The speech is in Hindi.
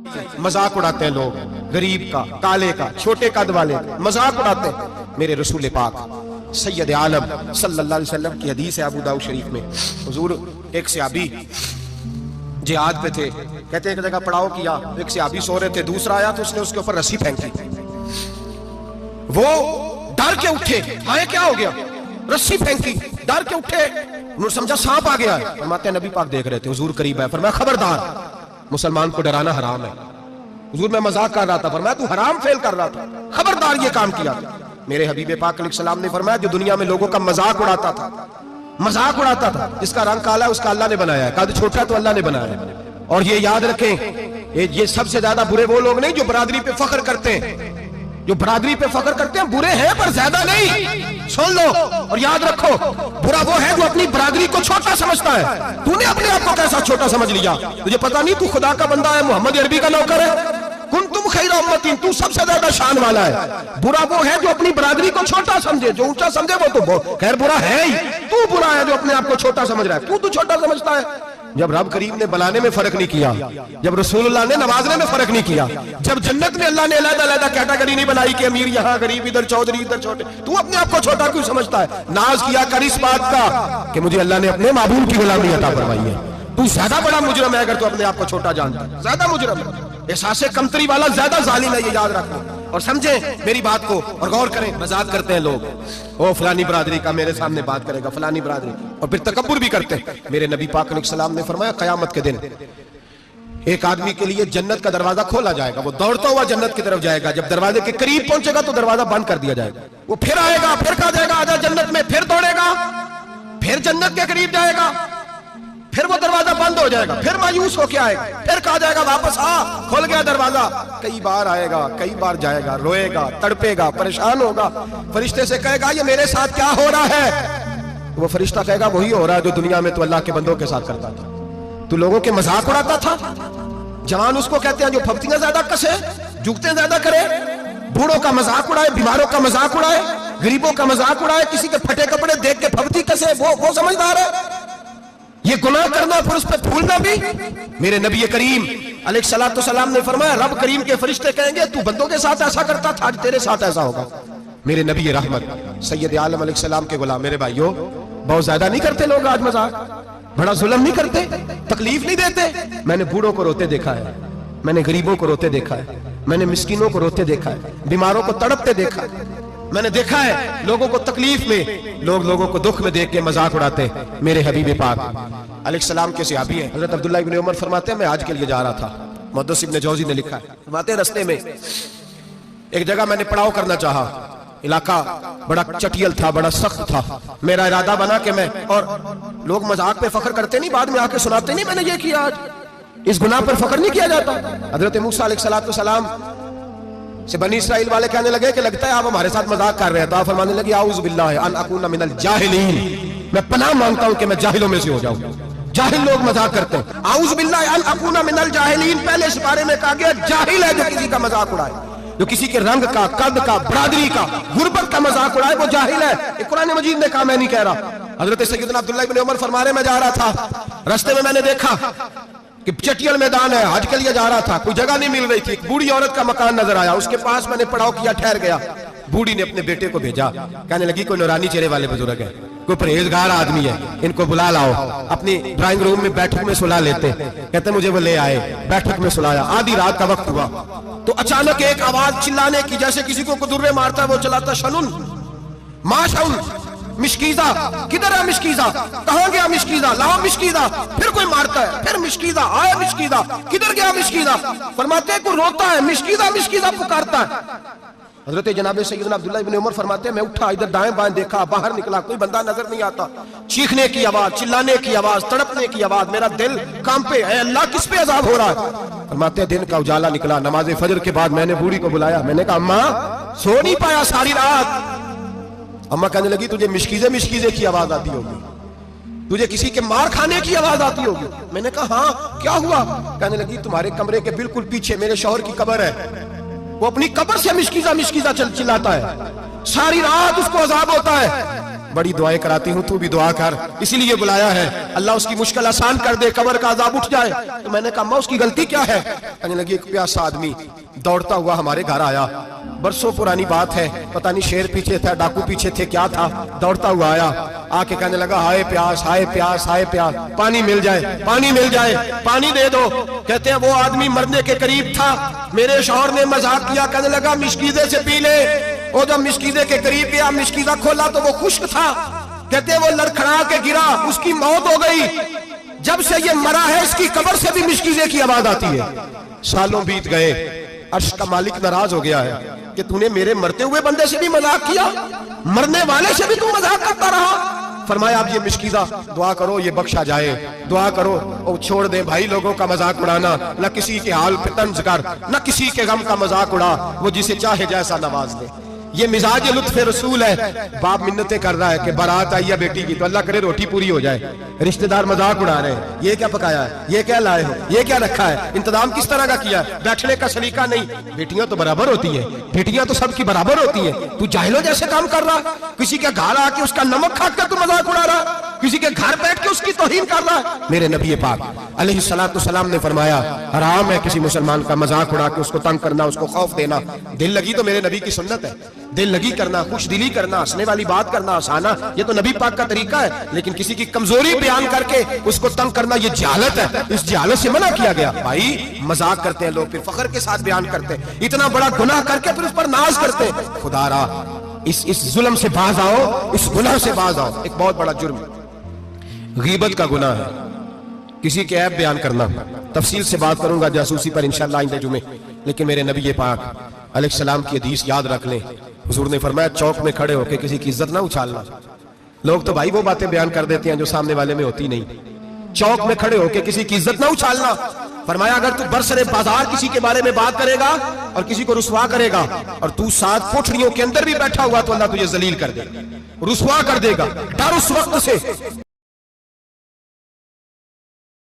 मजाक उड़ाते हैं लोग, गरीब का, काले का, छोटे कद वाले का मजाक उड़ाते हैं। मेरे रसूल पाक सैयद आलम सल्लल्लाहु अलैहि वसल्लम की हदीस है अबू दाऊद शरीफ में। हुजूर एक सहाबी जिहाद पे थे, कहते हैं एक जगह पड़ाव किया, एक सहाबी सो रहे थे, दूसरा आया तो उसने उसके ऊपर रस्सी फेंकी। वो डर के उठे, हाय क्या हो गया, रस्सी फेंकी, डर के उठे, उन्होंने समझा सांप आ गया है। फरमाते हैं नबी पाक देख रहे थे, हुजूर करीब है, फरमाया खबरदार, मुसलमान को डराना हराम है। हुजूर मैं मजाक कर रहा था, फरमाया तू हराम फेल कर रहा था, खबरदार ये काम किया। मेरे हबीब पाक अलैहिस्सलाम ने फरमाया जो दुनिया में लोगों का मजाक उड़ाता था, मजाक उड़ाता था, जिसका रंग काला है उसका अल्लाह ने बनाया है, कद छोटा तो अल्लाह ने बनाया है। और ये याद रखें, ये सबसे ज्यादा बुरे वो लोग नहीं जो बरादरी पे फख्र करते हैं, जो बरादरी पे फख्र करते हैं बुरे हैं पर ज्यादा नहीं। सुन लो और याद रखो, बुरा वो है जो अपनी बरादरी को छोटा समझता है। तूने अपने आप को कैसा छोटा समझ लिया, तुझे पता नहीं तू खुदा का बंदा है, मोहम्मद अरबी का नौकर है। कुन तुम खैर उम्मतिन, तू सबसे ज्यादा शान वाला है। बुरा वो है जो अपनी बरादरी को छोटा समझे, जो ऊंचा समझे वो तो खैर बुरा है ही। तू बुरा है जो अपने आप को छोटा समझ रहा है, तू छोटा समझता है। जब रब करीम ने बनाने में फर्क नहीं किया, जब रसूलुल्लाह ने नवाजने में फर्क नहीं किया, जब जन्नत में अल्लाह ने अलग-अलग कैटेगरी नहीं बनाई कि अमीर यहाँ, गरीब इधर, चौधरी इधर, छोटे, तू अपने आप को छोटा क्यों समझता है? नाज किया कर इस बात का कि मुझे अल्लाह ने अपने महबूब की गुलामी अता फरमाई है। तू ज्यादा बड़ा मुजरम है अगर तू अपने आप को छोटा जानता है, ज्यादा मुजरम है, एहसास कमतरी वाला ज्यादा जालिम है, ये याद रखो और समझें मेरी बात को और गौर करें। मजाक करते हैं लोग, ओ फलानी बरादरी का मेरे सामने बात करेगा, फलानी बरादरी, और फिर तकब्बुर भी करते हैं। मेरे नबी पाक अलैहिस्सलाम ने फरमाया क़यामत के दिन एक आदमी के लिए जन्नत का दरवाजा खोला जाएगा, वो दौड़ता हुआ जन्नत की तरफ जाएगा, जब दरवाजे के करीब पहुंचेगा तो दरवाजा बंद कर दिया जाएगा। वो फिर आएगा, फिर कहा जाएगा आजा जन्नत में, फिर दौड़ेगा, फिर जन्नत के करीब जाएगा, फिर वो दरवाजा बंद हो जाएगा, फिर मायूस होके आएगा, फिर कहा जाएगा वापस आ, खुल गया दरवाजा। कई बार आएगा, कई बार जाएगा, रोएगा, तड़पेगा, परेशान होगा, फरिश्ते से कहेगा ये मेरे साथ क्या हो रहा है? वो फरिश्ता कहेगा वही हो रहा है जो दुनिया में तो अल्लाह के बंदों के साथ करता था, तू लोगों के मजाक उड़ाता था। जवान उसको कहते हैं जो फफ्तियां ज्यादा कसे, जुगते ज्यादा करे, बूढ़ों का मजाक उड़ाए, बीमारों का मजाक उड़ाए, गरीबों का मजाक उड़ाए, किसी के फटे कपड़े देख के फफ्ती कसे, वो समझदार है। ये गुनाह करना फिर उस पर फूलना भी। मेरे नबी करीम अलैहिस्सलाम ने फरमाया रब करीम के फरिश्ते कहेंगे तू बंदों के साथ ऐसा करता था, आज तेरे साथ ऐसा होगा। मेरे नबी रहमत सैयद आलम अलैहिस्सलाम के गुलाम, मेरे भाइयों बहुत ज्यादा नहीं करते लोग आज मजाक, बड़ा जुल्म नहीं करते, तकलीफ नहीं देते। मैंने बूढ़ों को रोते देखा है, मैंने गरीबों को रोते देखा है, मैंने मिस्कीनों को रोते देखा है, बीमारों को तड़पते देखा है, मैंने देखा है लोगों को तकलीफ में, लोगों को दुख में देख के मजाक उड़ाते। मेरे हबीब पाक अलैहिस्सलाम के सहाबी हैं हजरत अब्दुल्लाह इब्न उमर फरमाते हैं मैं हज के लिए जा रहा था, मुहद्दिस इब्न जौजी ने लिखा है, फरमाते हैं रास्ते में एक जगह मैंने पड़ाव करना चाहा, इलाका बड़ा चटियल था, बड़ा सख्त था। मेरा इरादा बना कि मैं, और लोग मजाक पे फख्र करते नहीं, बाद में आके सुनाते नहीं मैंने ये किया, आज इस गुनाह पर फख्र नहीं किया जाता। हजरत मूसा अलैहिस्सलाम से बनी इस्राइल वाले कहने लगे कि लगता है आप हमारे साथ मजाक कर रहे हैं, तो आप फरमाने लगे आऊज़ु बिल्लाहि अन अकूना मिनल जाहिलीन, मैं पनाह मांगता हूं कि मैं जाहिलों में से हो जाऊं। जाहिल लोग मजाक करते हैं, आऊज़ु बिल्लाहि अन अकूना मिनल जाहिलीन, पहले इस बारे में कहा गया जाहिल है जो किसी का मजाक उड़ाए, जो किसी के रंग का, कद का, बरादरी का, गुर्बत का मजाक उड़ाए वो जाहिल है। कुरान मजीद ने कहा, मैं नहीं कह रहा। हजरत सैयदना अब्दुल्लाह इब्न उमर फरमा रहे मैं जा रहा था, रास्ते में मैंने देखा कि चटियल मैदान है, हज के लिए जा रहा था, कोई जगह नहीं मिल रही थी, एक बूढ़ी औरत का मकान नजर आया, उसके पास मैंने पड़ाव किया, ठहर गया। बूढ़ी ने अपने बेटे को भेजा, कहने लगी कोई नौरानी चेहरे वाले बुजुर्ग है, कोई परहेजगार आदमी है, इनको बुला लाओ, अपनी ड्राइंग रूम में बैठक में सुला लेते। कहते मुझे वो ले आए, बैठक में सुलाया, आधी रात का वक्त हुआ तो अचानक एक आवाज चिल्लाने की, जैसे किसी को कुदुर्रे मारता है वो चलाता, शनुन माशउन मिशकीजा, किधर है मिशकीजा, कहां गया मिशकीजा, लाओ मिशकीजा, फिर कोई मारता है, फिर मिशकीजा, आया मिशकीजा, किधर गया मिशकीजा, फरमाते हैं कोई रोता है, मिशकीजा मिशकीजा पुकारता है। हजरत जनाब सैयदना अब्दुल्लाह इब्न उमर फरमाते हैं मैं उठा, इधर दाएं बाएं देखा, बाहर निकला, कोई बंदा नजर नहीं आता, चीखने की आवाज, चिल्लाने की आवाज, तड़पने की आवाज, मेरा दिल कांपे, है अल्लाह किस पे अजाब हो रहा है। फरमाते हैं दिन का उजाला निकला, नमाज फजर के बाद मैंने बूढ़ी को बुलाया, मैंने कहा अम्मा सो नहीं पाया सारी रात। अम्मा कहने लगी तुझे मिशकीजे मिशकीजे की आवाज आती होगी, तुझे किसी के मार खाने की आवाज आती होगी। मैंने कहा हाँ क्या हुआ? कहने लगी तुम्हारे कमरे के बिल्कुल पीछे मेरे शौहर की कब्र है, वो अपनी कब्र से मिशकीजा मिशकीजा चिल्लाता है, सारी रात उसको अजाब होता है। बड़ी दुआएं कराती हूँ, तू भी दुआ कर, इसीलिए बुलाया है, अल्लाह उसकी मुश्किल आसान कर दे, कब्र का अजाब उठ जाए। तो मैंने कहा अम्मा उसकी गलती क्या है? कहने लगी एक प्यासा आदमी दौड़ता हुआ हमारे घर आया, बरसों पुरानी बात है, पता नहीं शेर पीछे था, डाकू पीछे थे, क्या था, दौड़ता हुआ आया, आके कहने लगा हाय प्यास, हाय प्यास, हाय प्यास, पानी मिल जाए, पानी मिल जाए, पानी दे दो। कहते हैं वो आदमी मरने के करीब था, मेरे शौहर ने मजाक किया, कहने लगा मिश्कीदे से पी ले। वो जब मिश्कीदे के करीब गया, मिश्कीदा खोला तो वो खुश्क था। कहते हैं वो लड़खड़ा के गिरा, उसकी मौत हो गई। जब से ये मरा है इसकी कब्र से भी मिश्कीदे की आवाज आती है। सालों बीत गए, अर्श का मालिक नाराज हो गया है कि तूने मेरे मरते हुए बंदे से भी मजाक किया, मरने वाले से भी तू मजाक करता रहा। फरमाया अब ये मिश्कीदा दुआ करो ये बख्शा जाए, दुआ करो और छोड़ दे भाई लोगों का मजाक उड़ाना, न किसी के हाल पे तंज कर, न किसी के गम का मजाक उड़ा, वो जिसे चाहे जैसा नवाज दे। ये मिजाज लुत्फ रसूल है। बाप मिन्नतें कर रहा है कि बारात आई है बेटी की, तो अल्लाह करे रोटी पूरी हो जाए, रिश्तेदार मजाक उड़ा रहे हैं, ये क्या पकाया है, ये क्या लाए हो, ये क्या रखा है, इंतजाम किस तरह का किया है, बैठने का सलीका नहीं। बेटियां तो बराबर होती है, बेटियां तो सबकी बराबर होती है। तू जाहिलो जैसे काम कर रहा, किसी के घर आके उसका नमक खा कर तू मजाक उड़ा रहा, किसी के घर बैठ के उसकी तौहीन कर रहा है। मेरे नबी पाक अलैहिस्सलातु सलाम ने फरमाया हराम है किसी मुसलमान का मजाक उड़ा के उसको तंग करना, उसको खौफ देना। दिल लगी तो मेरे नबी की सुन्नत है, दिल लगी करना, खुश दिली करना, हंसने वाली बात करना, हंसाना, ये तो नबी पाक का तरीका है। लेकिन किसी की कमजोरी बयान करके उसको तंग करना ये जहालत है, इस जहालत से मना किया गया। भाई मजाक करते हैं लोग, फिर फख्र के साथ बयान करते हैं, इतना बड़ा गुनाह करके फिर उस पर नाज करते हैं। खुदारा इस जुल्म से बाज आओ, इस गुनाह से बाज आओ। एक बहुत बड़ा जुर्म गीबत का गुनाह है, किसी के ऐब बयान करना। तफसील से बात करूंगा जासूसी पर इंशाअल्लाह आइंदे जुमे। लेकिन मेरे नबी पाक अलैहिस्सलाम की हदीस याद रख लें। हुजूर ने फरमाया चौक में खड़े होकर किसी की इज्जत ना उछालना। लोग तो भाई वो बातें बयान कर देते हैं जो सामने वाले में होती नहीं। चौक में खड़े होकर किसी की इज्जत ना उछालना। फरमाया अगर तू बरसरे बाजार किसी के बारे में बात करेगा और किसी को रुसवा करेगा और तू 7 कोठरियों के अंदर भी बैठा हुआ तो अल्लाह तुझे जलील कर देगा, रुसवा कर देगा। डर उस वक्त से